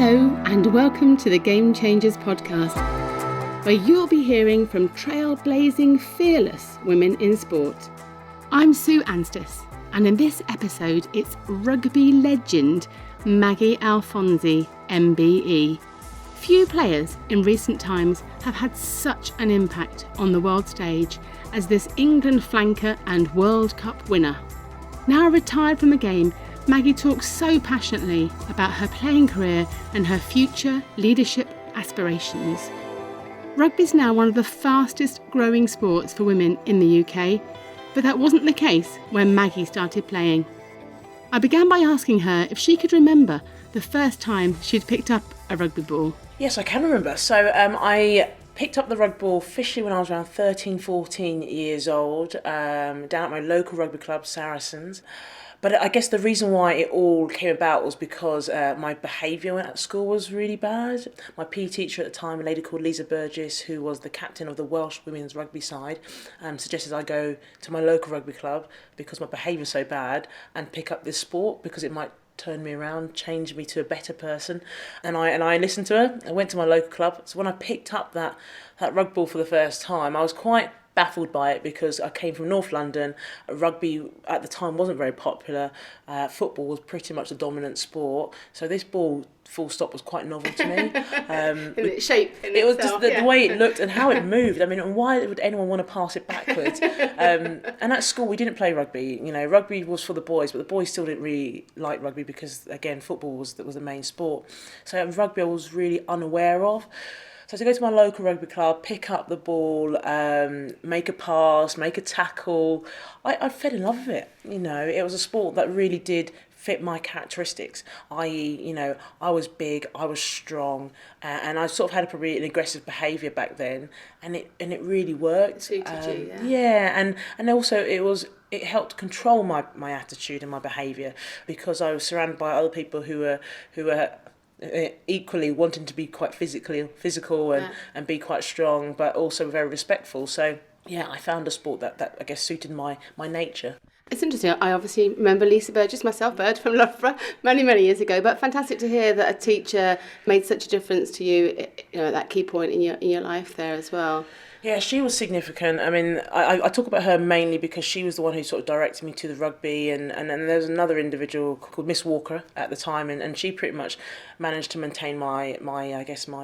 Hello and welcome to the Game Changers podcast, where you'll be hearing from trailblazing, fearless women in sport. I'm Sue Anstis, and in this episode it's rugby legend Maggie Alphonsi MBE. Few players in recent times have had such an impact on the world stage as this England flanker and World Cup winner. Now retired from the game, Maggie talks so passionately about her playing career and her future leadership aspirations. Rugby is now one of the fastest growing sports for women in the UK, but that wasn't the case when Maggie started playing. I began by asking her if she could remember the first time she'd picked up a rugby ball. Yes, I can remember. So I picked up the rugby ball officially when I was around 13, 14 years old, down at my local rugby club, Saracens. But I guess the reason why it all came about was because my behaviour at school was really bad. My PE teacher at the time, a lady called Lisa Burgess, who was the captain of the Welsh women's rugby side, suggested I go to my local rugby club because my behaviour was so bad and pick up this sport because it might turn me around, change me to a better person. And I listened to her. I went to my local club. So when I picked up that rugby ball for the first time, I was quite baffled by it because I came from North London. Rugby at the time wasn't very popular. Football was pretty much the dominant sport. So this ball, full stop, was quite novel to me. In its shape. It was just the way it looked and how it moved. I mean, and why would anyone want to pass it backwards? And at school, we didn't play rugby. You know, rugby was for the boys, but the boys still didn't really like rugby because, again, football was the main sport. So rugby I was really unaware of. So to go to my local rugby club, pick up the ball, make a pass, make a tackle, I fell in love with it. You know, it was a sport that really did fit my characteristics, i.e., you know, I was big, I was strong, and I sort of had probably an aggressive behaviour back then, and it really worked. It suited you, yeah. Yeah, and also it helped control my attitude and my behaviour because I was surrounded by other people who were equally wanting to be quite physical and be quite strong, but also very respectful. So yeah, I found a sport that I guess suited my nature. It's interesting. I obviously remember Lisa Burgess, myself, Bird from Loughborough, many, many years ago. But fantastic to hear that a teacher made such a difference to you, you know, at that key point in your life there as well. Yeah, she was significant. I mean, I talk about her mainly because she was the one who sort of directed me to the rugby, and there was another individual called Miss Walker at the time, and she pretty much managed to maintain my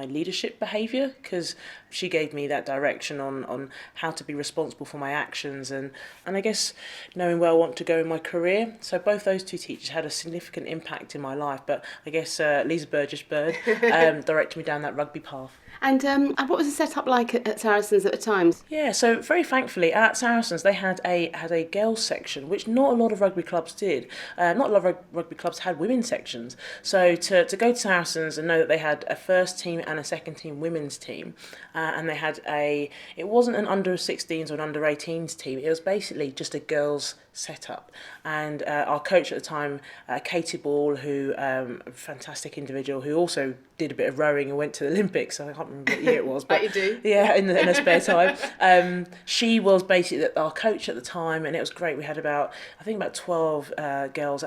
leadership behaviour because she gave me that direction on how to be responsible for my actions and I guess knowing where I want to go in my career. So both those two teachers had a significant impact in my life, but I guess Lisa Burgess Bird directed me down that rugby path. And what was the setup like at Saracens at the time? Yeah, so very thankfully at Saracens they had a girls section, which not a lot of rugby clubs did. Not a lot of rugby clubs had women's sections. So to go to Saracens and know that they had a first team and a second team women's team, and they had it wasn't an under 16s or an under 18s team. It was basically just a girls setup. And our coach at the time, Katie Ball, who a fantastic individual who also did a bit of rowing and went to the Olympics. I can't remember what year it was, but you do. Yeah, in her spare time. She was basically our coach at the time, and it was great. We had about 12 girls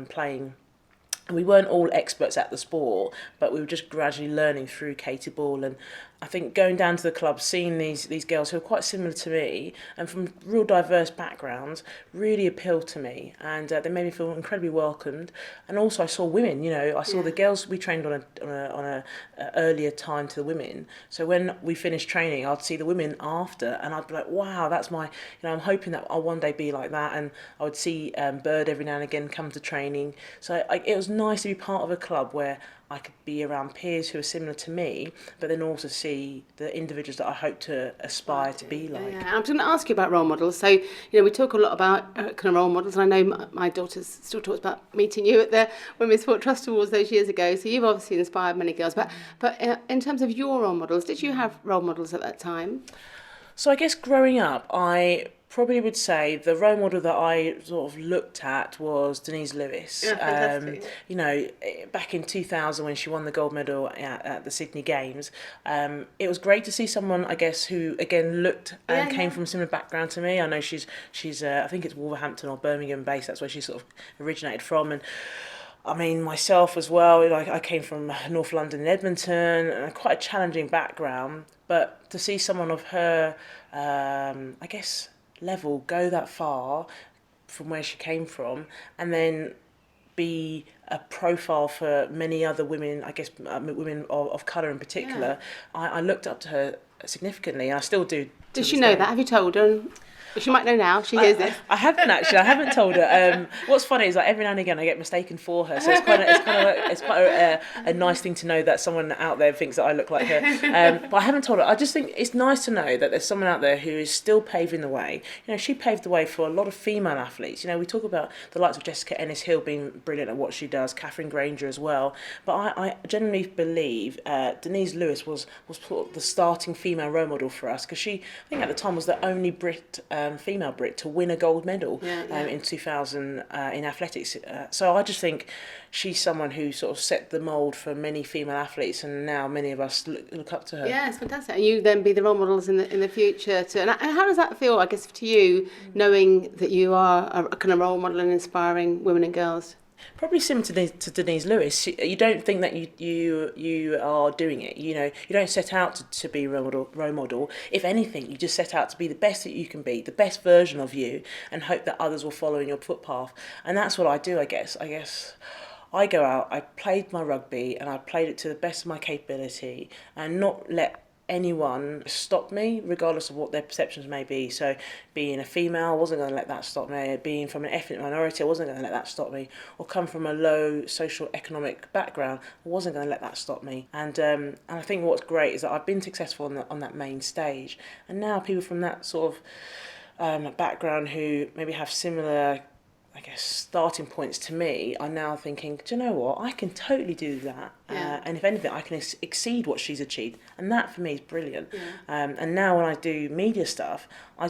playing. We weren't all experts at the sport, but we were just gradually learning through Katie Ball. And I think going down to the club, seeing these girls who are quite similar to me and from real diverse backgrounds really appealed to me, and they made me feel incredibly welcomed. And also I saw women, you know, I saw the girls. We trained on a earlier time to the women, so when we finished training I'd see the women after and I'd be like, wow, that's my, you know, I'm hoping that I'll one day be like that. And I would see Bird every now and again come to training, so it was nice to be part of a club where I could be around peers who are similar to me, but then also see the individuals that I hope to aspire to be like. Yeah, I'm going to ask you about role models. So, you know, we talk a lot about kind of role models, and I know my daughter still talks about meeting you at the Women's Sport Trust Awards those years ago. So you've obviously inspired many girls. But in terms of your role models, did you have role models at that time? So I guess growing up, I probably would say the role model that I sort of looked at was Denise Lewis. Yeah, fantastic. You know, back in 2000 when she won the gold medal at the Sydney Games, it was great to see someone, I guess, who again looked and came from a similar background to me. I know she's I think it's Wolverhampton or Birmingham based. That's where she sort of originated from, and I mean, myself as well, like I came from North London in Edmonton, and quite a challenging background. But to see someone of her, I guess, level go that far from where she came from, and then be a profile for many other women, I guess women of colour in particular, I looked up to her significantly, and I still do. Does she know that? Have you told her? She might know now. She hears this. I haven't actually. I haven't told her. What's funny is like every now and again I get mistaken for her, so it's quite a nice thing to know that someone out there thinks that I look like her. But I haven't told her. I just think it's nice to know that there's someone out there who is still paving the way. You know, she paved the way for a lot of female athletes. You know, we talk about the likes of Jessica Ennis-Hill being brilliant at what she does, Catherine Granger as well. But I genuinely believe Denise Lewis was sort of the starting female role model for us, because she, I think at the time, was the only female Brit to win a gold medal in 2000 in athletics. So I just think she's someone who sort of set the mould for many female athletes, and now many of us look up to her. Yeah, it's fantastic. And you then be the role models in the future too. And how does that feel, I guess, to you, knowing that you are a kind of role model and inspiring women and girls? Probably similar to Denise Lewis. You don't think that you are doing it. You know, you don't set out to be a role model. If anything, you just set out to be the best that you can be, the best version of you, and hope that others will follow in your footpath. And that's what I do, I guess. I go out, I played my rugby, and I played it to the best of my capability, and not let anyone stop me, regardless of what their perceptions may be. So being a female, I wasn't going to let that stop me. Being from an ethnic minority, I wasn't going to let that stop me. Or come from a low social economic background, I wasn't going to let that stop me. And I think what's great is that I've been successful on that main stage, and now people from that sort of background who maybe have similar, I guess, starting points to me, are now thinking, do you know what, I can totally do that. And if anything, I can exceed what she's achieved. And that for me is brilliant. And now when I do media stuff, I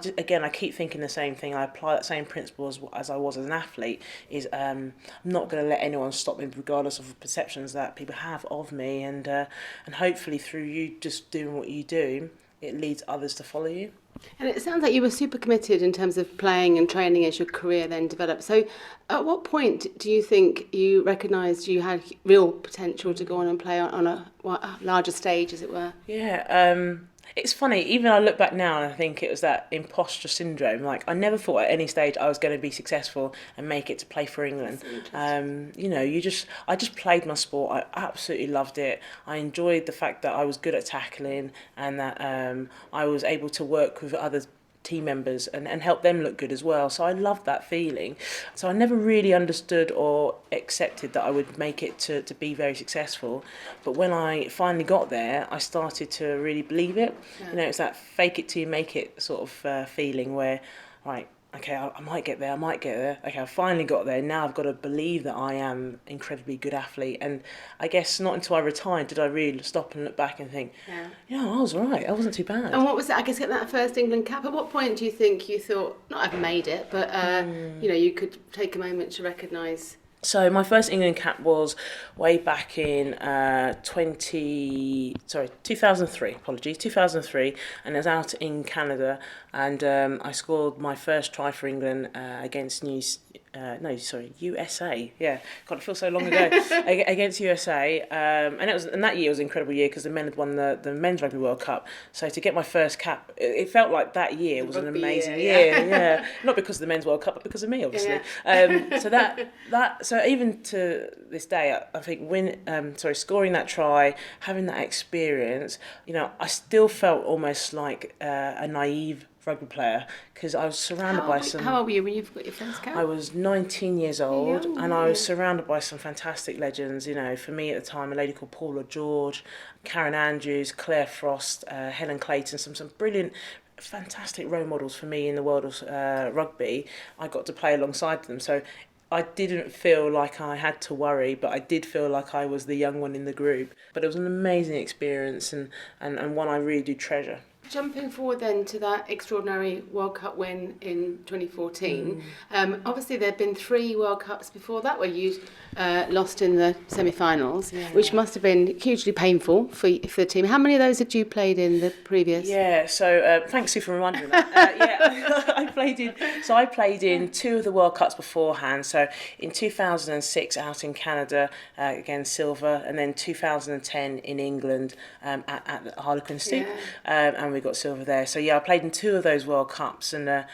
keep thinking the same thing. I apply that same principle as I was as an athlete, is I'm not going to let anyone stop me, regardless of perceptions that people have of me. And hopefully through you just doing what you do, it leads others to follow you. And it sounds like you were super committed in terms of playing and training as your career then developed. So at what point do you think you recognised you had real potential to go on and play on a larger stage, as it were? Yeah, it's funny, even I look back now and I think it was that imposter syndrome. Like, I never thought at any stage I was going to be successful and make it to play for England. You know, I just played my sport. I absolutely loved it. I enjoyed the fact that I was good at tackling, and that I was able to work with other team members and help them look good as well. So I loved that feeling. So I never really understood or accepted that I would make it to be very successful. But when I finally got there, I started to really believe it. You know, it's that fake it till you make it sort of feeling where, right, okay, I might get there. Okay, I finally got there. Now I've got to believe that I am an incredibly good athlete. And I guess not until I retired did I really stop and look back and think, I was right. I wasn't too bad. And what was it? I guess getting that first England cap. At what point do you think you thought, not I've made it, but you know, you could take a moment to recognise? So my first England cap was way back in 2003, and I was out in Canada, and I scored my first try for England against USA. Yeah, God, it feels so long ago. Against USA, and that year was an incredible year because the men had won the Men's Rugby World Cup. So to get my first cap, it felt like that year was an amazing year. Yeah, not because of the Men's World Cup, but because of me, obviously. So even to this day, I think scoring that try, having that experience, you know, I still felt almost like a naive rugby player, because I was surrounded by some... How old were you when you got your first cap? I was 19 years old, and I was surrounded by some fantastic legends. You know, for me at the time, a lady called Paula George, Karen Andrews, Claire Frost, Helen Clayton, some brilliant, fantastic role models for me in the world of rugby. I got to play alongside them, so I didn't feel like I had to worry, but I did feel like I was the young one in the group. But it was an amazing experience, and one I really do treasure. Jumping forward then to that extraordinary World Cup win in 2014, obviously there had been 3 World Cups before that where you lost in the semi-finals, which must have been hugely painful for the team. How many of those had you played in the previous? Yeah, so thanks Sue for reminding me that. I played in 2 of the World Cups beforehand. So in 2006 out in Canada, again silver, and then 2010 in England at Harlequin Stoop, and we got silver there. So I played in 2 of those World Cups, and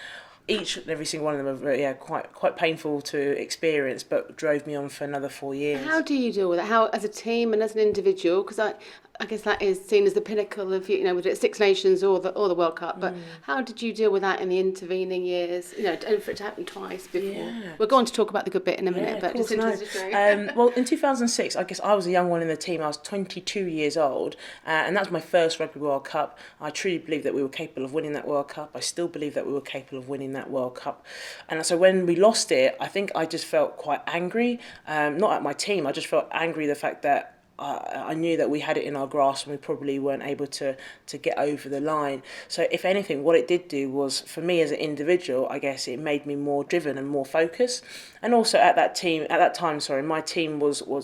each and every single one of them are quite painful to experience, but drove me on for another 4 years. How do you deal with it? How, as a team and as an individual? Because I guess that is seen as the pinnacle of, whether it's Six Nations or the World Cup. But how did you deal with that in the intervening years? And for it to happen twice before. Yeah. We're going to talk about the good bit in a minute, but just interested to know. Well, in 2006, I guess I was a young one in the team. I was 22 years old, and that was my first Rugby World Cup. I truly believe that we were capable of winning that World Cup. I still believe that we were capable of winning that World Cup. And so when we lost it, I think I just felt quite angry, not at my team. I just felt angry the fact that I knew that we had it in our grasp and we probably weren't able to get over the line. So if anything, what it did do was, for me as an individual, I guess it made me more driven and more focused. And also at that time, my team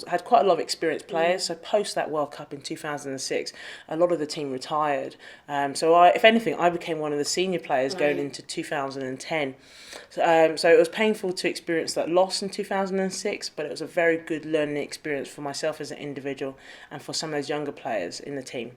had quite a lot of experienced players. So post that World Cup in 2006, a lot of the team retired. So if anything, I became one of the senior players going into 2010. So it was painful to experience that loss in 2006, but it was a very good learning experience for myself as an individual and for some of those younger players in the team.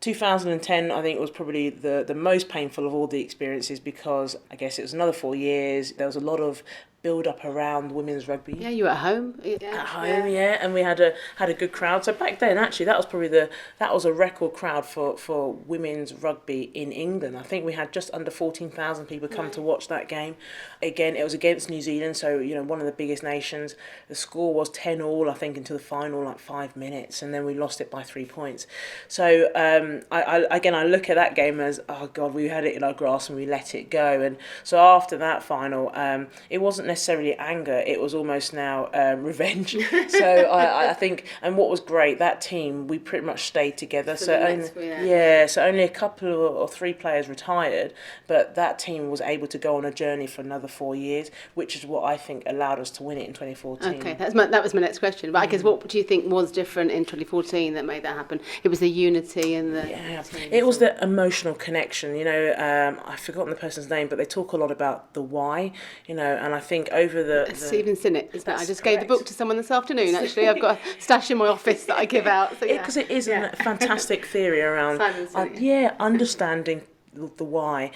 2010, I think, was probably the most painful of all the experiences, because I guess it was another 4 years. There was a lot of build up around women's rugby. Yeah, you were at home. At home, and we had a good crowd. So back then, actually, that was probably that was a record crowd for women's rugby in England. I think we had just under 14,000 people come to watch that game. Again, it was against New Zealand, so one of the biggest nations. The score was 10-all, I think, until the final 5 minutes, and then we lost it by 3 points. So I look at that game as, oh God, we had it in our grasp and we let it go. And so after that final, it wasn't necessarily anger, it was almost now revenge. So I think, and what was great, that team, we pretty much stayed together. So only a couple or 3 players retired, but that team was able to go on a journey for another 4 years, which is what I think allowed us to win it in 2014. Okay, that was my next question. But I guess what do you think was different in 2014 that made that happen? It was the unity and the... Yeah, it was the emotional connection. I've forgotten the person's name, but they talk a lot about the why, and I think over the Stephen Sinnett, is that? I just gave the book to someone this afternoon, actually. I've got a stash in my office that I give out. Because it is a fantastic theory around understanding the why.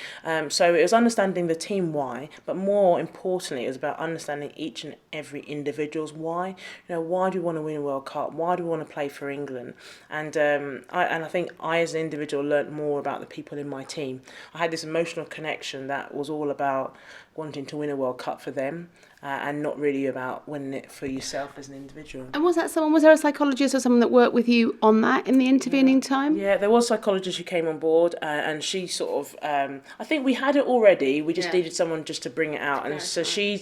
So it was understanding the team why, but more importantly, it was about understanding each and every individual's why. Why do we want to win a World Cup? Why do we want to play for England? And I think I, as an individual, learnt more about the people in my team. I had this emotional connection that was all about wanting to win a World Cup for them, and not really about winning it for yourself as an individual. And was there a psychologist or someone that worked with you on that in the intervening time? Yeah, there was a psychologist who came on board, and she sort of, I think we had it already, we just needed someone just to bring it out. And so she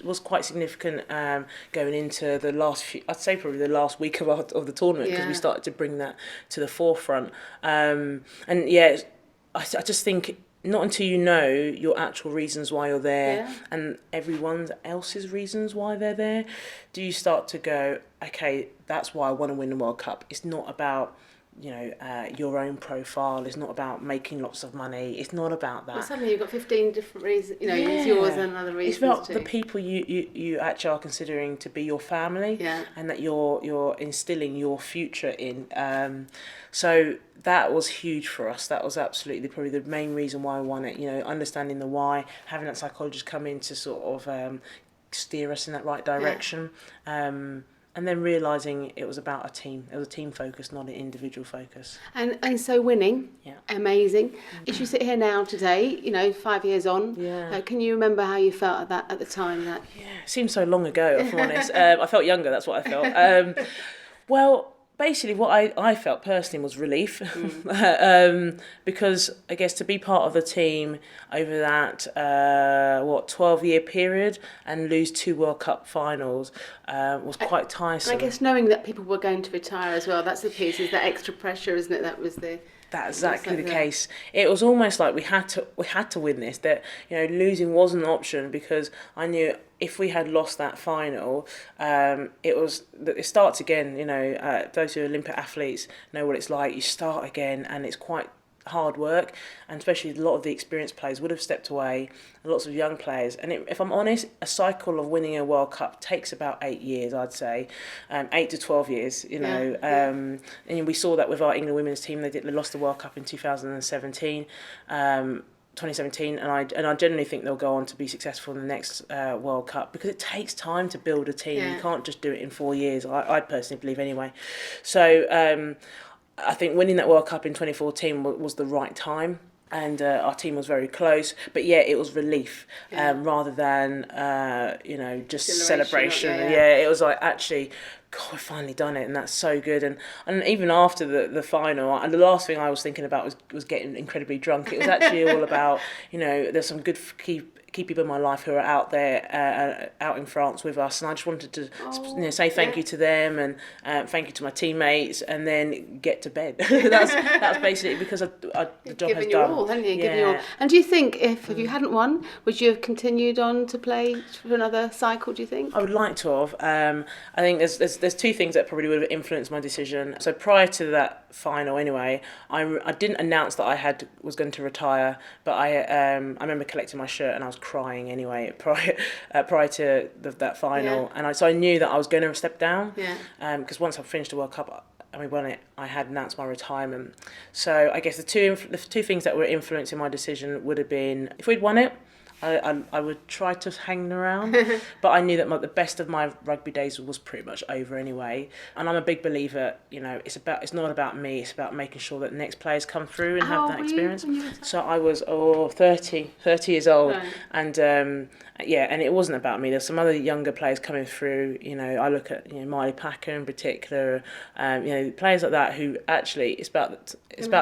was quite significant going into the last few, I'd say probably the last week of the tournament, because we started to bring that to the forefront. I just think, not until you know your actual reasons why you're there and everyone else's reasons why they're there, do you start to go, okay, that's why I want to win the World Cup. It's not about your own profile. It's not about making lots of money. It's not about that. Well, suddenly you've got 15 different reasons. It's yours and other reasons. It's about the people you actually are considering to be your family, and that you're instilling your future in. So that was huge for us. That was absolutely probably the main reason why I won it. Understanding the why, having that psychologist come in to sort of steer us in that right direction. And then realising it was about a team. It was a team focus, not an individual focus. And so winning, amazing. If you sit here now today, 5 years on, can you remember how you felt at the time? It seems so long ago, if I'm honest. I felt younger, that's what I felt. Well, basically what I felt personally was relief. Because I guess to be part of the team over that 12-year period and lose 2 World Cup finals was quite tiresome. And I guess knowing that people were going to retire as well, that's the piece, is that extra pressure, isn't it? That was the That's exactly the case. It was almost like we had to win this. That losing wasn't an option, because I knew if we had lost that final, it starts again. Those who are Olympic athletes know what it's like. You start again, and it's quite hard work, and especially a lot of the experienced players would have stepped away, and lots of young players. And if I'm honest, a cycle of winning a World Cup takes about 8 years, I'd say, 8 to 12 years. And we saw that with our England women's team. They lost the World Cup in 2017. 2017, and I generally think they'll go on to be successful in the next World Cup, because it takes time to build a team. You can't just do it in 4 years. I personally believe anyway. So I think winning that World Cup in 2014 was the right time, and our team was very close. But it was relief rather than just celebration. It was like, actually, God, we've finally done it, and that's so good. And even after the final, and the last thing I was thinking about was getting incredibly drunk. It was actually all about, there's some good key people in my life who are out there, out in France with us, and I just wanted to say thank you to them, and thank you to my teammates, and then get to bed. that's basically because the job has done. All, haven't you? Given your all. And do you think if you hadn't won, would you have continued on to play for another cycle? Do you think? I would like to have. I think there's two things that probably would have influenced my decision. So prior to that final, anyway, I didn't announce that I was going to retire, but I remember collecting my shirt and I was crying anyway prior to that final, and I knew that I was going to step down, because once I finished the World Cup and we won it, I had announced my retirement. So I guess the two things that were influencing my decision would have been, if we'd won it, I would try to hang around, but I knew that the best of my rugby days was pretty much over anyway. And I'm a big believer, it's not about me, it's about making sure that the next players come through and have that experience. So I was 30 years old, right. And and it wasn't about me. There's some other younger players coming through. I look at Miley Packer in particular, players like that who actually it's about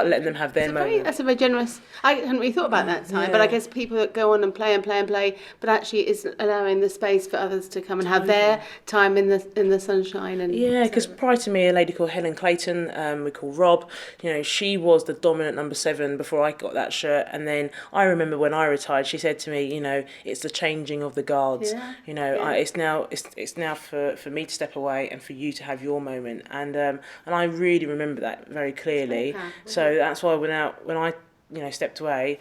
letting them have their moment. That's a very generous. I hadn't really thought about that time, but I guess people that go on and play, but actually it's allowing the space for others to come and have their time in the sunshine. And because prior to me, a lady called Helen Clayton, we call Rob, she was the dominant number 7 before I got that shirt. And then I remember when I retired, she said to me, it's the changing of the guards. It's now for me to step away and for you to have your moment. And I really remember that very clearly. Okay. So that's why when I stepped away,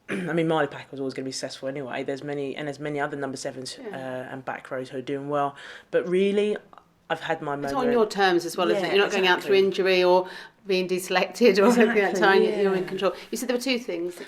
Miley Packer was always going to be successful anyway. There's many other number 7s and back rows who are doing well. But really, I've had my moment. It's on your terms as well, isn't it? You're not going out through injury or being deselected or anything like that time. You're in control. You said there were two things. So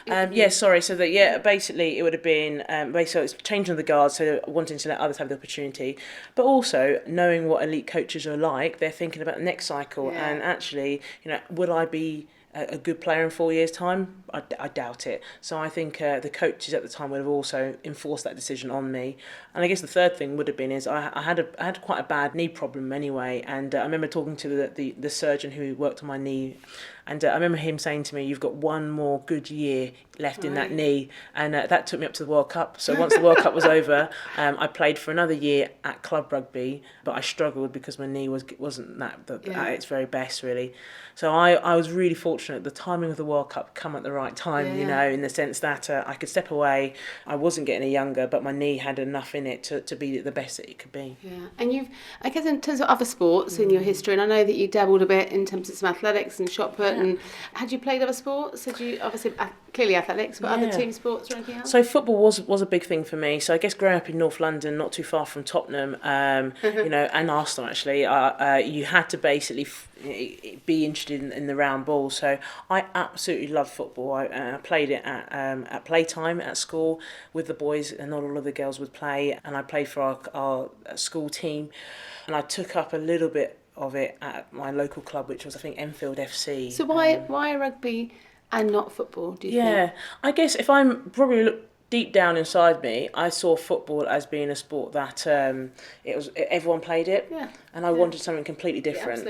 that basically it would have been it's changing the guards, so wanting to let others have the opportunity, but also knowing what elite coaches are like. They're thinking about the next cycle, and actually, would I be a good player in 4 years' time? I doubt it. So I think the coaches at the time would have also enforced that decision on me. And I guess the third thing would have been is I had quite a bad knee problem anyway, and I remember talking to the surgeon who worked on my knee, and I remember him saying to me, "You've got one more good year left in that knee," and that took me up to the World Cup. So once the World Cup was over, I played for another year at club rugby, but I struggled because my knee wasn't at its very best, really. So I was really fortunate. The timing of the World Cup come at the right time, in the sense that I could step away. I wasn't getting any younger, but my knee had enough in it to be the best that it could be. Yeah, and I guess in terms of other sports in your history, and I know that you dabbled a bit in terms of some athletics and shot put, and had you played other sports? Had you, obviously, clearly athletics, but other team sports or anything else? So football was a big thing for me. So I guess growing up in North London, not too far from Tottenham, and Arsenal actually, you had to basically be interested in the round ball. So I absolutely loved football. I played it at playtime at school with the boys, and not all of the girls would play. And I played for our school team, and I took up a little bit of it at my local club, which was I think Enfield FC. So why rugby and not football? Do you think? I guess if I'm probably deep down inside me, I saw football as being a sport that everyone played it, and I wanted something completely different.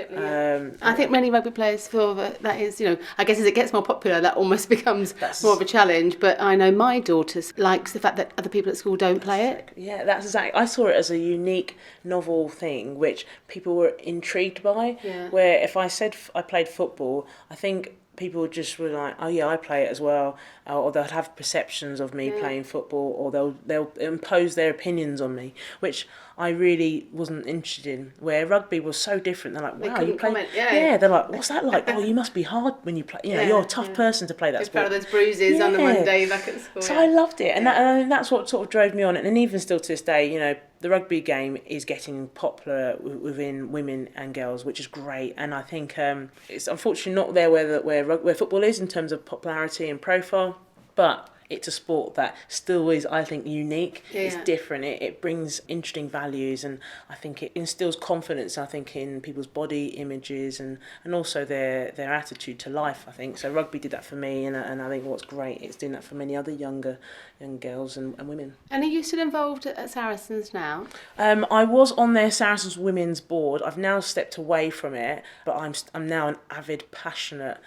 I think many rugby players feel that is, I guess as it gets more popular, that almost becomes more of a challenge. But I know my daughter likes the fact that other people at school don't play it. Yeah, that's exactly. I saw it as a unique, novel thing which people were intrigued by. Yeah. Where if I said I played football, I think people just were like, oh yeah, I play it as well, or they'll have perceptions of me playing football, or they'll impose their opinions on me, which I really wasn't interested in. Where rugby was so different, they're like, wow, you play. Comment. They're like, what's that like? Oh, you must be hard when you play. You're a tough person to play that sport. Proud of those bruises on the Monday back at school. So I loved it, and that's what sort of drove me on it. And even still to this day, the rugby game is getting popular within women and girls, which is great. And I think it's unfortunately not there where football is in terms of popularity and profile, but it's a sport that still is, I think, unique. It's different. It brings interesting values, and I think it instills confidence, I think, in people's body images and also their attitude to life, I think. So rugby did that for me, and I think what's great, it's doing that for many other young girls and women. And are you still involved at Saracens now? I was on their Saracens Women's board. I've now stepped away from it, but I'm now an avid, passionate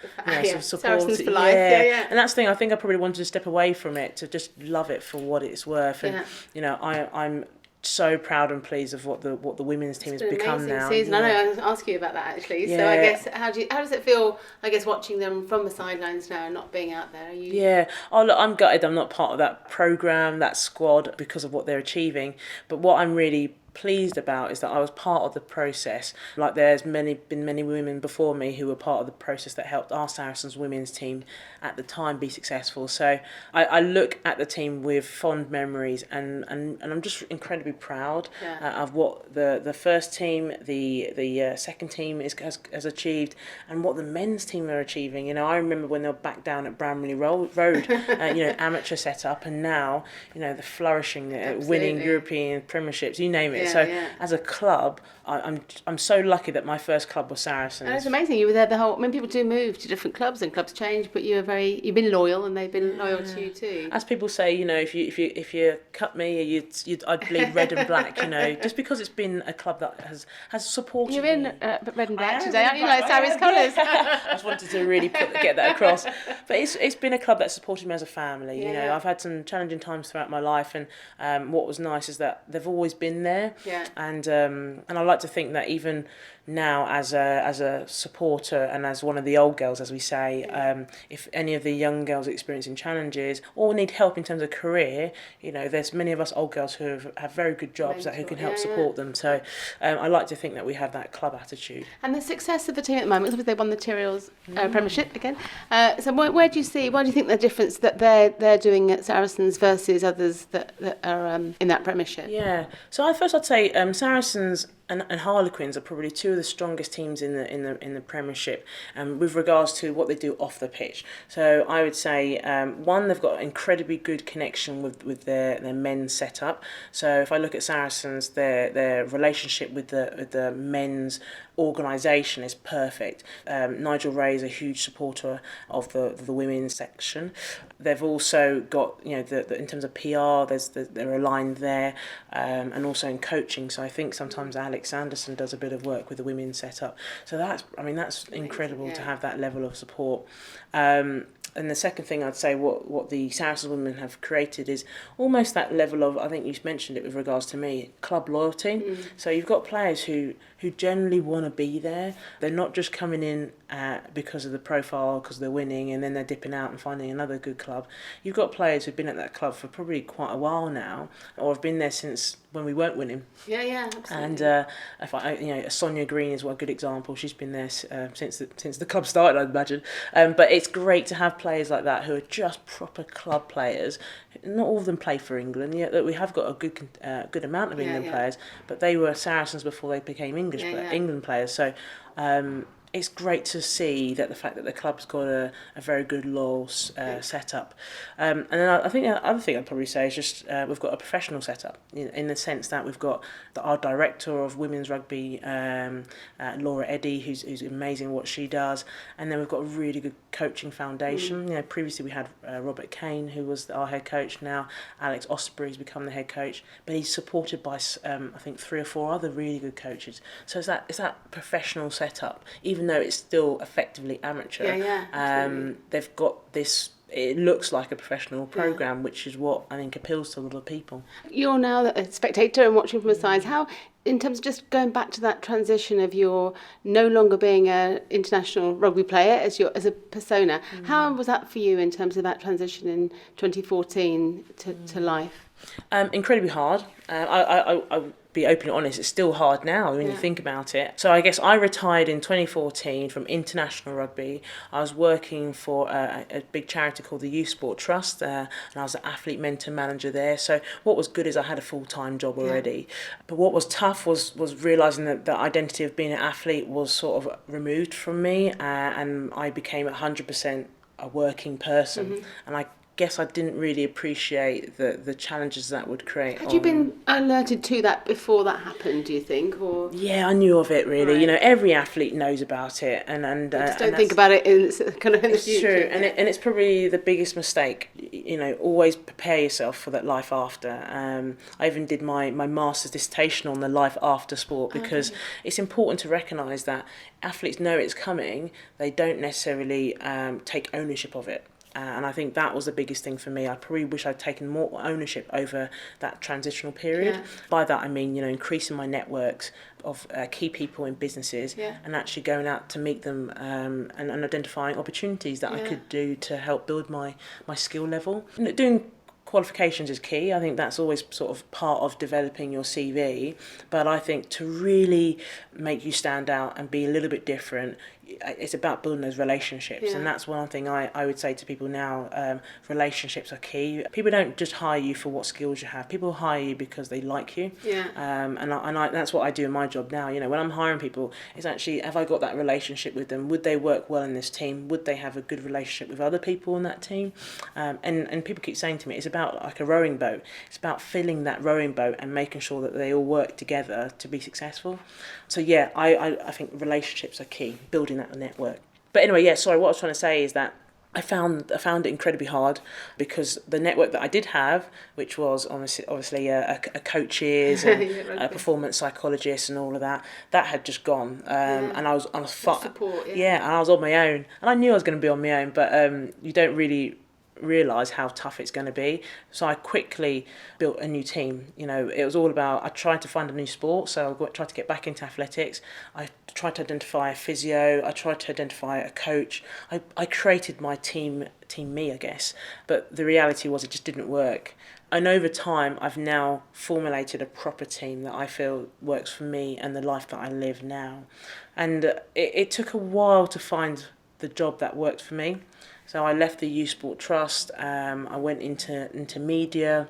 supporter. Saracens for life. Yeah. And that's the thing, I think I probably wanted to step away from it to just love it for what it's worth. And I'm so proud and pleased of what the women's team has become now. Season. I know, I was going to ask you about that actually. So I guess how does it feel, I guess, watching them from the sidelines now and not being out there? Oh look, I'm gutted I'm not part of that programme, that squad, because of what they're achieving. But what I'm really pleased about is that I was part of the process. Like there's been many women before me who were part of the process that helped our Saracens women's team at the time be successful. So I look at the team with fond memories, and I'm just incredibly proud of what the first team, the second team has achieved, and what the men's team are achieving. I remember when they were back down at Bramley Road, amateur setup, and now the flourishing, winning European premierships, you name it. As a club, I'm so lucky that my first club was Saracens. And it's amazing you were there the whole. I mean, people do move to different clubs and clubs change, but you've been loyal, and they've been loyal to you too. As people say, if you cut me, I'd bleed red and black. Just because it's been a club that has supported. You're in red and black today, aren't you? Like Saracens colours. I just wanted to really get that across. But it's been a club that supported me as a family. I've had some challenging times throughout my life, and what was nice is that they've always been there. And I like to think that even now, as a supporter and as one of the old girls, as we say, if any of the young girls are experiencing challenges or need help in terms of career, there's many of us old girls who have very good jobs who can help support them. So I like to think that we have that club attitude. And the success of the team at the moment, obviously they won the Tyrrells Premiership again. So why do you think the difference that they're doing at Saracens versus others that are in that Premiership? Yeah. So I'd say Saracens and Harlequins are probably two of the strongest teams in the Premiership, with regards to what they do off the pitch. So I would say one, they've got an incredibly good connection with their men's setup. So if I look at Saracens, their relationship with the men's organisation is perfect. Nigel Ray is a huge supporter of the women's section. They've also got in terms of PR, they're aligned there, and also in coaching. So I think sometimes Alex Anderson does a bit of work with the women's setup. So that's incredible to have that level of support. And the second thing I'd say, what the Saracens women have created is almost that level of, I think you mentioned it with regards to me, club loyalty. So you've got players who generally want to be there. They're not just coming in because of the profile, because they're winning, and then they're dipping out and finding another good club. You've got players who've been at that club for probably quite a while now, or have been there since when we weren't winning. Yeah, absolutely. And Sonia Green is one good example. She's been there since the club started, I'd imagine. But it's great to have players like that who are just proper club players. Not all of them play for England, yet that we have got a good amount of England players, but they were Saracens before they became England players. So it's great to see that the fact that the club's got a very good loyal setup. And then I think the other thing I'd probably say is just we've got a professional setup in the sense that we've got our director of women's rugby, Laura Eddy, who's amazing at what she does, and then we've got a really good coaching foundation. Previously we had Robert Kane, who was our head coach. Now Alex Osprey's become the head coach, but he's supported by I think 3 or 4 other really good coaches. So it's that professional setup, even though it's still effectively amateur. They've got this. It looks like a professional program, which is what I think appeals to a lot of people. You're now a spectator and watching from the sides. How, in terms of just going back to that transition of your no longer being an international rugby player as a persona, how was that for you in terms of that transition in 2014 to life? Incredibly hard. I'll be open and honest, it's still hard now when you think about it. So I guess I retired in 2014 from international rugby. I was working for a big charity called the Youth Sport Trust, and I was an athlete mentor manager there. So what was good is I had a full-time job already. But what was tough was realising that the identity of being an athlete was sort of removed from me, and I became 100% a working person. And I guess I didn't really appreciate the challenges that would create. Had you been alerted to that before that happened, do you think? Or yeah, I knew of it really. Right. You know, every athlete knows about it, and just don't think about it in the future. True, and it's probably the biggest mistake. You know, always prepare yourself for that life after. I even did my master's dissertation on the life after sport, because it's important to recognise that athletes know it's coming. They don't necessarily take ownership of it. And I think that was the biggest thing for me. I probably wish I'd taken more ownership over that transitional period. Yeah. By that I mean, you know, increasing my networks of key people in businesses, and actually going out to meet them and identifying opportunities that I could do to help build my skill level. You know, doing qualifications is key. I think that's always sort of part of developing your CV. But I think to really make you stand out and be a little bit different, it's about building those relationships. And that's one thing I would say to people now. Relationships are key. People don't just hire you for what skills you have. People hire you because they like you. And that's what I do in my job now. You know, when I'm hiring people, it's actually, have I got that relationship with them? Would they work well in this team? Would they have a good relationship with other people in that team? And people keep saying to me, it's about like a rowing boat. It's about filling that rowing boat and making sure that they all work together to be successful. So yeah, I think relationships are key, building that network. But anyway, what I was trying to say is that I found it incredibly hard, because the network that I did have, which was obviously a coaches and a performance psychologist and all of that had just gone. And I was on support, and I was on my own, and I knew I was going to be on my own, but you don't really realise how tough it's going to be. So I quickly built a new team. You know, it was all about, I tried to find a new sport, so I tried to get back into athletics. I tried to identify a physio. I tried to identify a coach. I created my team me, I guess. But the reality was it just didn't work. And over time, I've now formulated a proper team that I feel works for me and the life that I live now. And it took a while to find the job that worked for me. So I left the Youth Sport Trust, I went into media,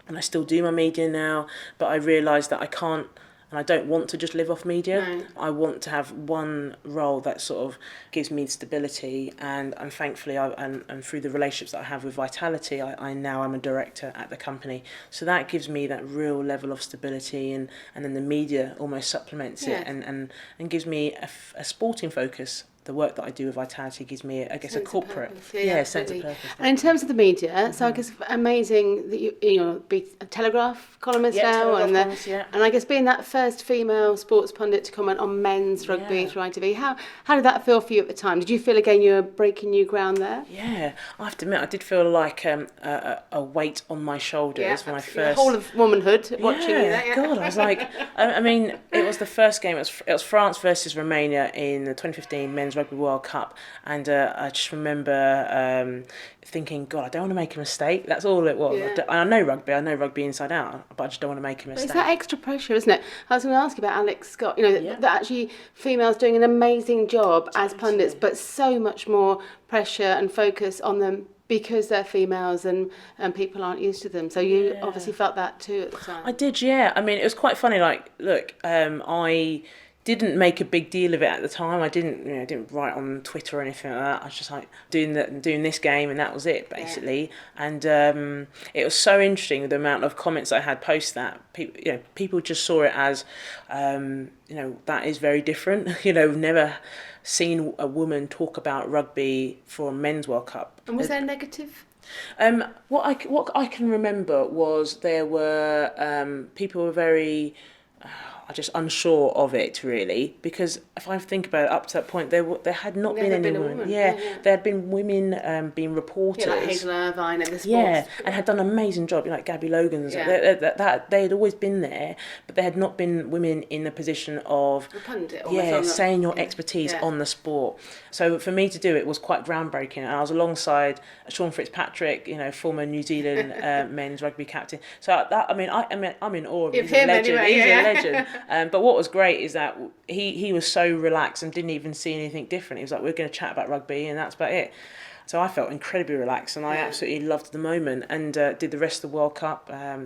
and I still do my media now, but I realised that I can't, and I don't want to just live off media. No. I want to have one role that sort of gives me stability, and thankfully, and through the relationships that I have with Vitality, I now am a director at the company. So that gives me that real level of stability, and then the media almost supplements it and gives me a sporting focus. The work that I do with Vitality gives me, I guess, a corporate sense of purpose. And in terms of the media, so I guess amazing that you be a Telegraph columnist now, and I guess being that first female sports pundit to comment on men's rugby through ITV. How did that feel for you at the time? Did you feel again you were breaking new ground there? Yeah, I have to admit I did feel like a weight on my shoulders when I first. The whole of womanhood watching you there. Yeah. God, I was like, I mean, it was the first game. It was France versus Romania in the 2015 Men's Rugby World Cup, and I just remember thinking, God, I don't want to make a mistake. That's all it was. I know rugby inside out, but I just don't want to make a mistake. It's that extra pressure, isn't it? I was going to ask you about Alex Scott. You know, that actually females doing an amazing job as pundits, but so much more pressure and focus on them because they're females and people aren't used to them. So you obviously felt that too at the time. I did, yeah. I mean, it was quite funny. Like, look, I didn't make a big deal of it at the time. I didn't write on Twitter or anything like that. I was just like doing this game, and that was it basically. And it was so interesting the amount of comments I had post that. People just saw it as that is very different. We've never seen a woman talk about rugby for a men's World Cup. And was there negative? What I can remember was there were people were very just unsure of it, really, because if I think about it, up to that point, there had not been any women. There had been women being reporters. Like Hazel Irvine and the sports. And had done an amazing job, like Gabby Logan's. They had always been there, but there had not been women in the position of a pundit, saying your expertise on the sport. So for me to do it was quite groundbreaking. And I was alongside Sean Fitzpatrick, former New Zealand men's rugby captain. So I'm in awe of him. He's a legend. He's a legend. But what was great is that he was so relaxed and didn't even see anything different. He was like, we're going to chat about rugby and that's about it. So I felt incredibly relaxed, and I absolutely loved the moment, and did the rest of the World Cup. I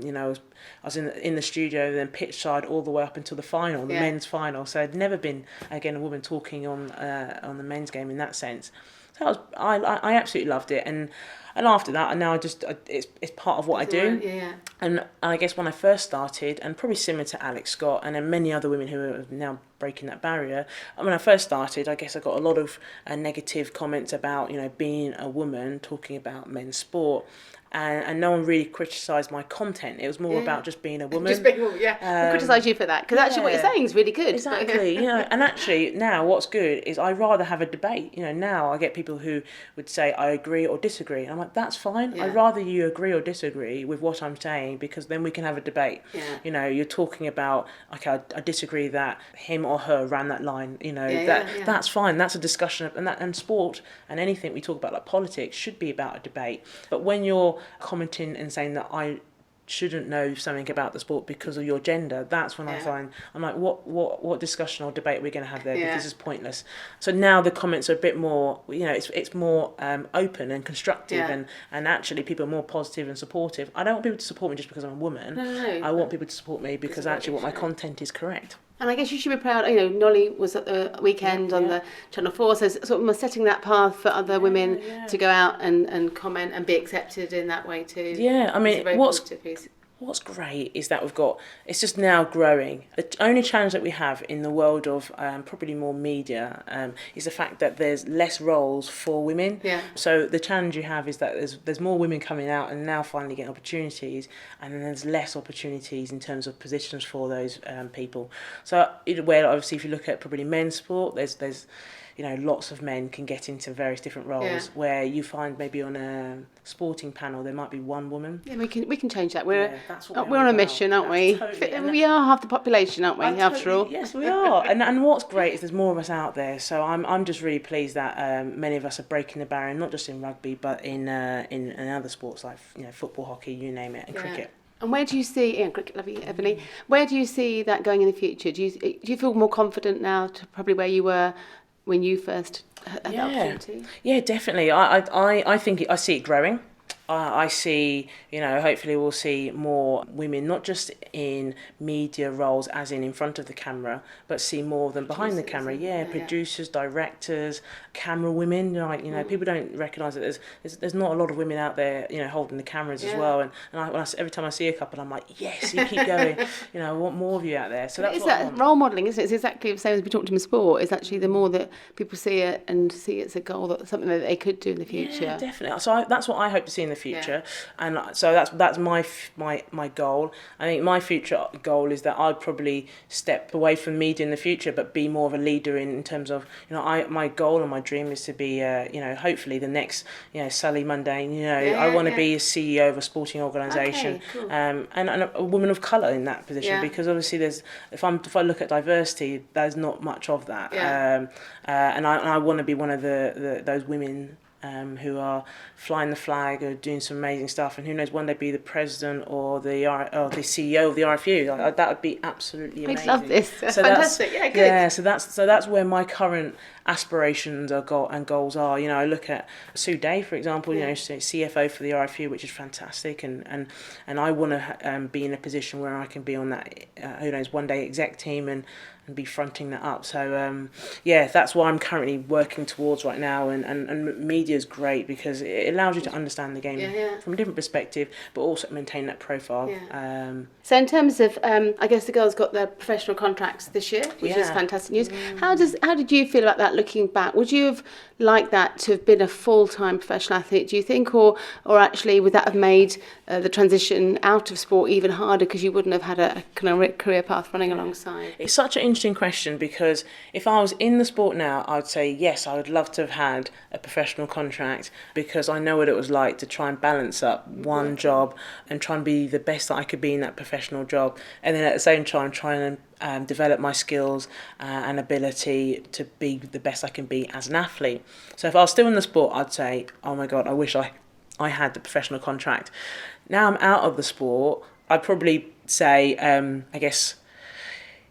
was in the studio, then pitch side all the way up until the final, the men's final. So I'd never been, again, a woman talking on the men's game in that sense. So I absolutely loved it, and after that, now it's part of what I do. And I guess when I first started, and probably similar to Alex Scott and then many other women who are now breaking that barrier, when I first started, I guess I got a lot of negative comments about being a woman talking about men's sport. And no one really criticised my content. It was more about just being a woman. Just being a woman, we'll criticise you for that, because actually what you're saying is really good. Exactly, and actually now what's good is I'd rather have a debate. Now I get people who would say, I agree or disagree. And I'm like, that's fine. I'd rather you agree or disagree with what I'm saying, because then we can have a debate. You're talking about, okay, I disagree that him or her ran that line. That's fine. That's a discussion. And sport and anything we talk about, like politics, should be about a debate. But when you're commenting and saying that I shouldn't know something about the sport because of your gender, that's when I'm like, what discussion or debate are we going to have there? Because this is pointless. So now the comments are a bit more, it's more open and constructive, and actually people are more positive and supportive. I don't want people to support me just because I'm a woman. No. I want people to support me because actually what my content is correct. And I guess you should be proud, Nolly was at the weekend on the Channel 4, so sort of setting that path for other women to go out and comment and be accepted in that way too. Yeah, I mean, what's great is that it's just now growing. The only challenge that we have in the world of probably more media is the fact that there's less roles for women. So the challenge you have is that there's more women coming out and now finally getting opportunities, and then there's less opportunities in terms of positions for those people. So where obviously if you look at probably men's sport, there's lots of men can get into various different roles, where you find maybe on a sporting panel there might be one woman. Yeah, we can change that. We're on a mission, aren't we? Totally. We are half the population, aren't we? After all, yes, we are. and what's great is there's more of us out there. So I'm just really pleased that many of us are breaking the barrier, not just in rugby, but in other sports like football, hockey, you name it, and cricket. And where do you see, cricket, love you, Ebony, where do you see that going in the future? Do you feel more confident now to probably where you were when you first had the opportunity? Yeah, definitely. I think I see it growing. I see, hopefully we'll see more women, not just in media roles as in front of the camera, but see more of them behind the camera. Producers, directors, camera women. People don't recognise that there's not a lot of women out there, holding the cameras as well. And every time I see a couple, I'm like, yes, you keep going. I want more of you out there. So that's what role modelling, isn't it? It's exactly the same as we talked in sport. It's actually the more that people see it and see it's a goal, that something that they could do in the future. Yeah, definitely. So that's what I hope to see in the future, and so that's my goal. I think my future goal is that I'd probably step away from media in the future, but be more of a leader in terms of my goal and my dream is to be hopefully the next Sally Mundane. I want to be a CEO of a sporting organisation, cool. And a woman of colour in that position, because obviously if I look at diversity, there's not much of that, and I want to be one of those women who are flying the flag or doing some amazing stuff, and who knows, one day be the president or the CEO of the RFU. That would be absolutely amazing. I love this. That's fantastic. Good. Yeah, so that's where my current aspirations and goals are. I look at Sue Day, for example, CFO for the RFU, which is fantastic, and I want to be in a position where I can be on that, who knows, one day exec team, and be fronting that up. So that's what I'm currently working towards right now, and media is great because it allows you to understand the game from a different perspective, but also maintain that profile. So in terms of, I guess the girls got their professional contracts this year, which is fantastic news. How did you feel about that looking back? Would you have liked that to have been a full-time professional athlete, do you think, or actually would that have made the transition out of sport even harder because you wouldn't have had a kind of career path running alongside? It's such an interesting question because if I was in the sport now, I'd say yes, I would love to have had a professional contract because I know what it was like to try and balance up one job and try and be the best that I could be in that professional job, and then at the same time trying to develop my skills and ability to be the best I can be as an athlete. So if I was still in the sport, I'd say, oh my God, I wish I had the professional contract. Now I'm out of the sport, I'd probably say, I guess,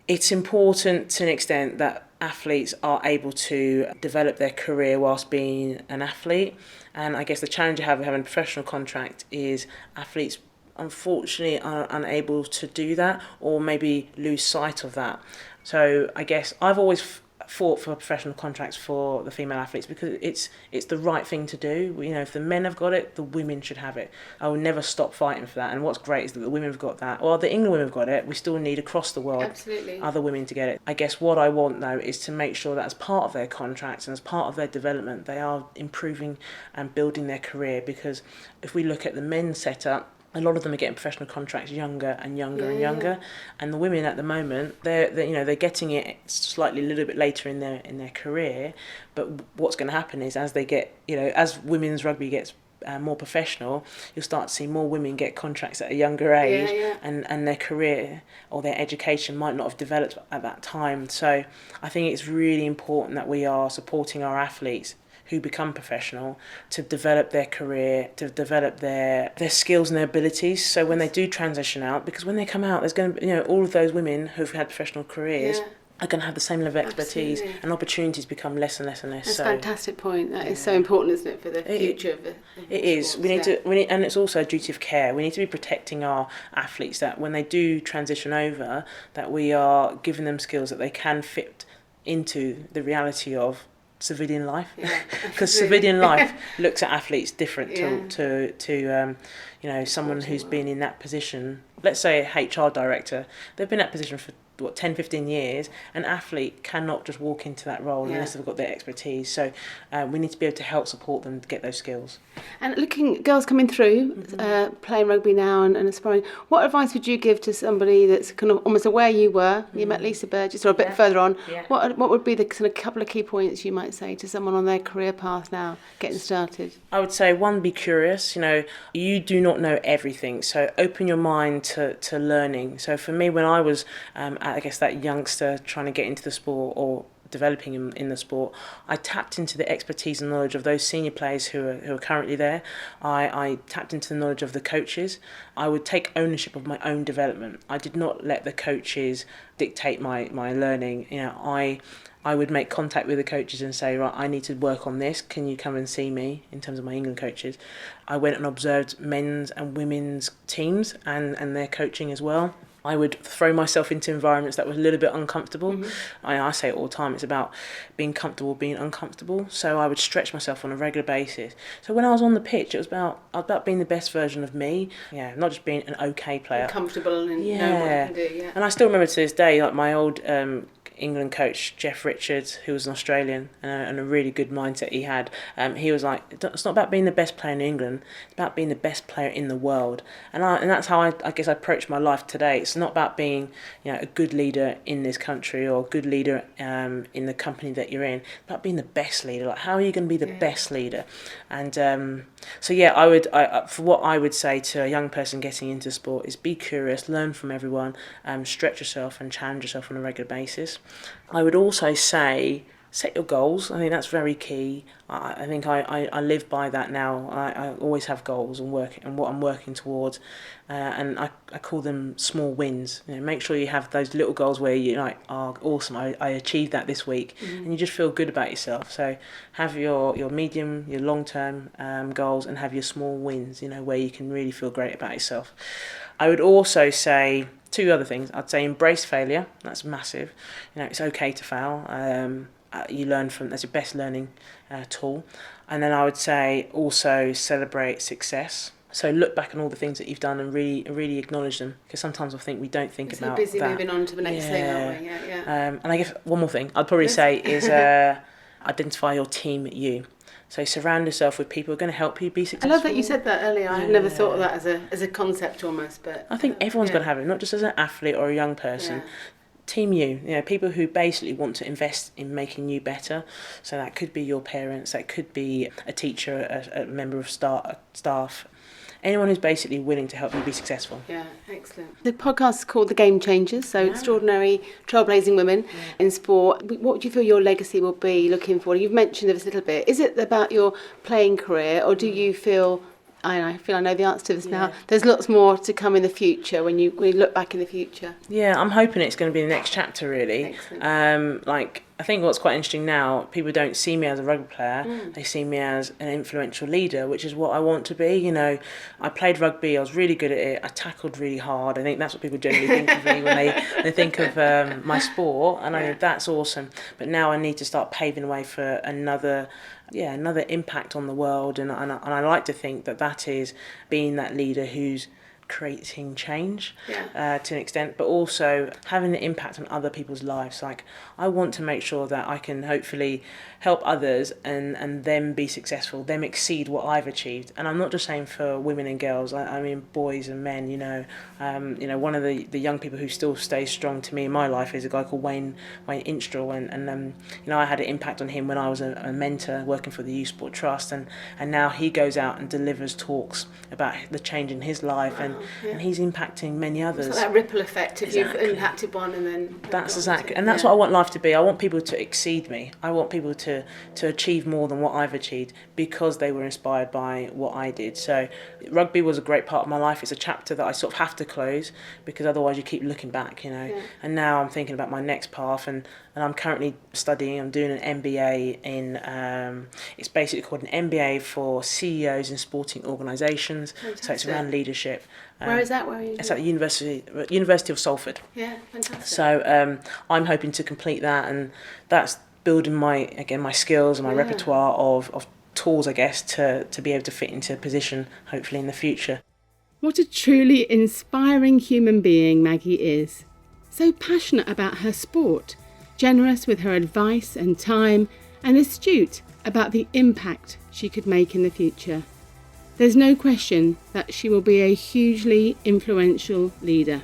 it's important to an extent that athletes are able to develop their career whilst being an athlete. And I guess the challenge you have with having a professional contract is athletes unfortunately are unable to do that or maybe lose sight of that. So I guess I've always fought for professional contracts for the female athletes because it's the right thing to do. You know, if the men have got it, the women should have it. I will never stop fighting for that. And what's great is that the women have got that. Well, the England women have got it. We still need across the world other women to get it. I guess what I want though is to make sure that as part of their contracts and as part of their development, they are improving and building their career, because if we look at the men's setup, a lot of them are getting professional contracts younger and younger, and the women at the moment they're getting it slightly a little bit later in their career. But what's going to happen is as they get, as women's rugby gets more professional, you'll start to see more women get contracts at a younger age, and their career or their education might not have developed at that time. So I think it's really important that we are supporting our athletes who become professional to develop their career, to develop their skills and their abilities. So when they do transition out, because when they come out, there's going to be, all of those women who've had professional careers are going to have the same level of expertise, and opportunities become less and less and less. That's a fantastic point. That is so important, isn't it, for the future of the It is. We need to, and it's also a duty of care. We need to be protecting our athletes, that when they do transition over, that we are giving them skills that they can fit into the reality of civilian life, because civilian life looks at athletes different to someone who's been in that position. Let's say a HR director, they've been in that position for 10-15 years. An athlete cannot just walk into that role unless they've got their expertise. So we need to be able to help support them to get those skills. And looking at girls coming through, playing rugby now and aspiring, what advice would you give to somebody that's kind of almost where you were? You met Lisa Burgess, or a bit further on. What would be the kind of couple of key points you might say to someone on their career path now, getting started? I would say, one, be curious. You do not know everything, so open your mind to learning. So for me, when I was I guess that youngster trying to get into the sport or developing in the sport, I tapped into the expertise and knowledge of those senior players who are currently there. I tapped into the knowledge of the coaches. I would take ownership of my own development. I did not let the coaches dictate my learning. I would make contact with the coaches and say, right, I need to work on this. Can you come and see me? In terms of my England coaches, I went and observed men's and women's teams and their coaching as well. I would throw myself into environments that were a little bit uncomfortable. I say it all the time, it's about being comfortable, being uncomfortable. So I would stretch myself on a regular basis. So when I was on the pitch, it was about being the best version of me. Not just being an okay player. Comfortable and know what you can do, And I still remember to this day, like my old England coach, Jeff Richards, who was an Australian and a really good mindset he had. He was like, it's not about being the best player in England, it's about being the best player in the world. And that's how I guess I approach my life today. It's not about being a good leader in this country or a good leader in the company that you're in. It's about being the best leader. Like, how are you going to be the best leader? And for what I would say to a young person getting into sport is be curious, learn from everyone, stretch yourself and challenge yourself on a regular basis. I would also say, set your goals. I think that's very key. I think I live by that now. I always have goals and what I'm working towards, and I call them small wins. Make sure you have those little goals where you're like, oh, awesome, I achieved that this week, and you just feel good about yourself. So have your medium, your long-term goals, and have your small wins, where you can really feel great about yourself. I would also say two other things. I'd say embrace failure. That's massive. It's okay to fail. You learn from, that's your best learning tool. And then I would say also celebrate success. So look back on all the things that you've done and really acknowledge them, because sometimes I think we don't think about that. So busy moving on to the next thing, aren't we? Yeah. And I guess one more thing I'd probably say is identify your team you. So surround yourself with people who are going to help you be successful. I love that you said that earlier. I had never thought of that as a concept almost, but I think everyone's got to have it, not just as an athlete or a young person. Yeah. Team you, people who basically want to invest in making you better. So that could be your parents, that could be a teacher, a member of staff. Anyone who's basically willing to help you be successful. Yeah, excellent. The podcast is called The Game Changers, so extraordinary trailblazing women in sport. What do you feel your legacy will be looking for? You've mentioned this a little bit. Is it about your playing career, or do you feel, I know the answer to this now, there's lots more to come in the future when you look back in the future? Yeah, I'm hoping it's going to be the next chapter, really. Excellent. I think what's quite interesting now, people don't see me as a rugby player, they see me as an influential leader, which is what I want to be. I played rugby, I was really good at it, I tackled really hard. I think that's what people generally think of me when they think of my sport, and I know that's awesome. But now I need to start paving the way for another impact on the world, and I like to think that is being that leader who's creating change to an extent, but also having an impact on other people's lives. Like, I want to make sure that I can hopefully help others and them be successful, them exceed what I've achieved. And I'm not just saying for women and girls, I mean boys and men. One of the young people who still stays strong to me in my life is a guy called Wayne Instrell, and I had an impact on him when I was a mentor working for the Youth Sport Trust, and now he goes out and delivers talks about the change in his life, and he's impacting many others. It's like that ripple effect. If you've impacted one, and then that's exactly, and that's what I want life to be. I want people to exceed me. I want people to achieve more than what I've achieved because they were inspired by what I did. So rugby was a great part of my life. It's a chapter that I sort of have to close, because otherwise you keep looking back, And now I'm thinking about my next path, and I'm currently studying. I'm doing an MBA in it's basically called an MBA for CEOs in sporting organisations. Fantastic. So it's around leadership. Where is that? It's at the University of Salford. Yeah, fantastic. So I'm hoping to complete that, and that's building my skills and my repertoire of tools, I guess, to be able to fit into a position, hopefully, in the future. What a truly inspiring human being Maggie is. So passionate about her sport, generous with her advice and time, and astute about the impact she could make in the future. There's no question that she will be a hugely influential leader.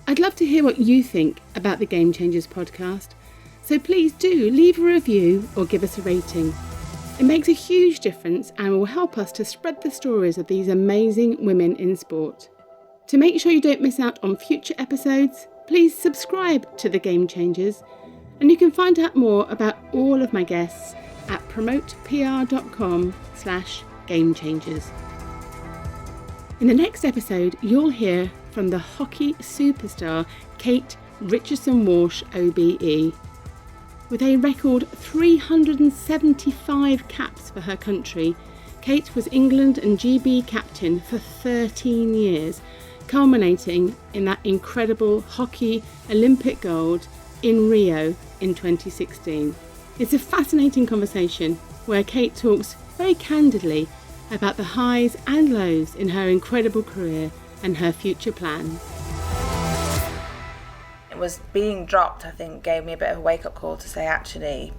I'd love to hear what you think about the Game Changers podcast, so please do leave a review or give us a rating. It makes a huge difference and will help us to spread the stories of these amazing women in sport. To make sure you don't miss out on future episodes, please subscribe to The Game Changers, and you can find out more about all of my guests at promotepr.com/gamechangers. In the next episode, you'll hear from the hockey superstar Kate Richardson-Walsh OBE. With a record 375 caps for her country, Kate was England and GB captain for 13 years, culminating in that incredible hockey Olympic gold in Rio in 2016. It's a fascinating conversation where Kate talks very candidly about the highs and lows in her incredible career and her future plans. It was being dropped, I think, gave me a bit of a wake-up call to say, actually,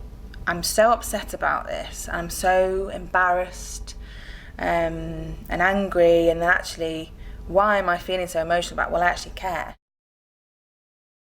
I'm so upset about this, I'm so embarrassed and angry, and then actually, why am I feeling so emotional about it? Well, I actually care.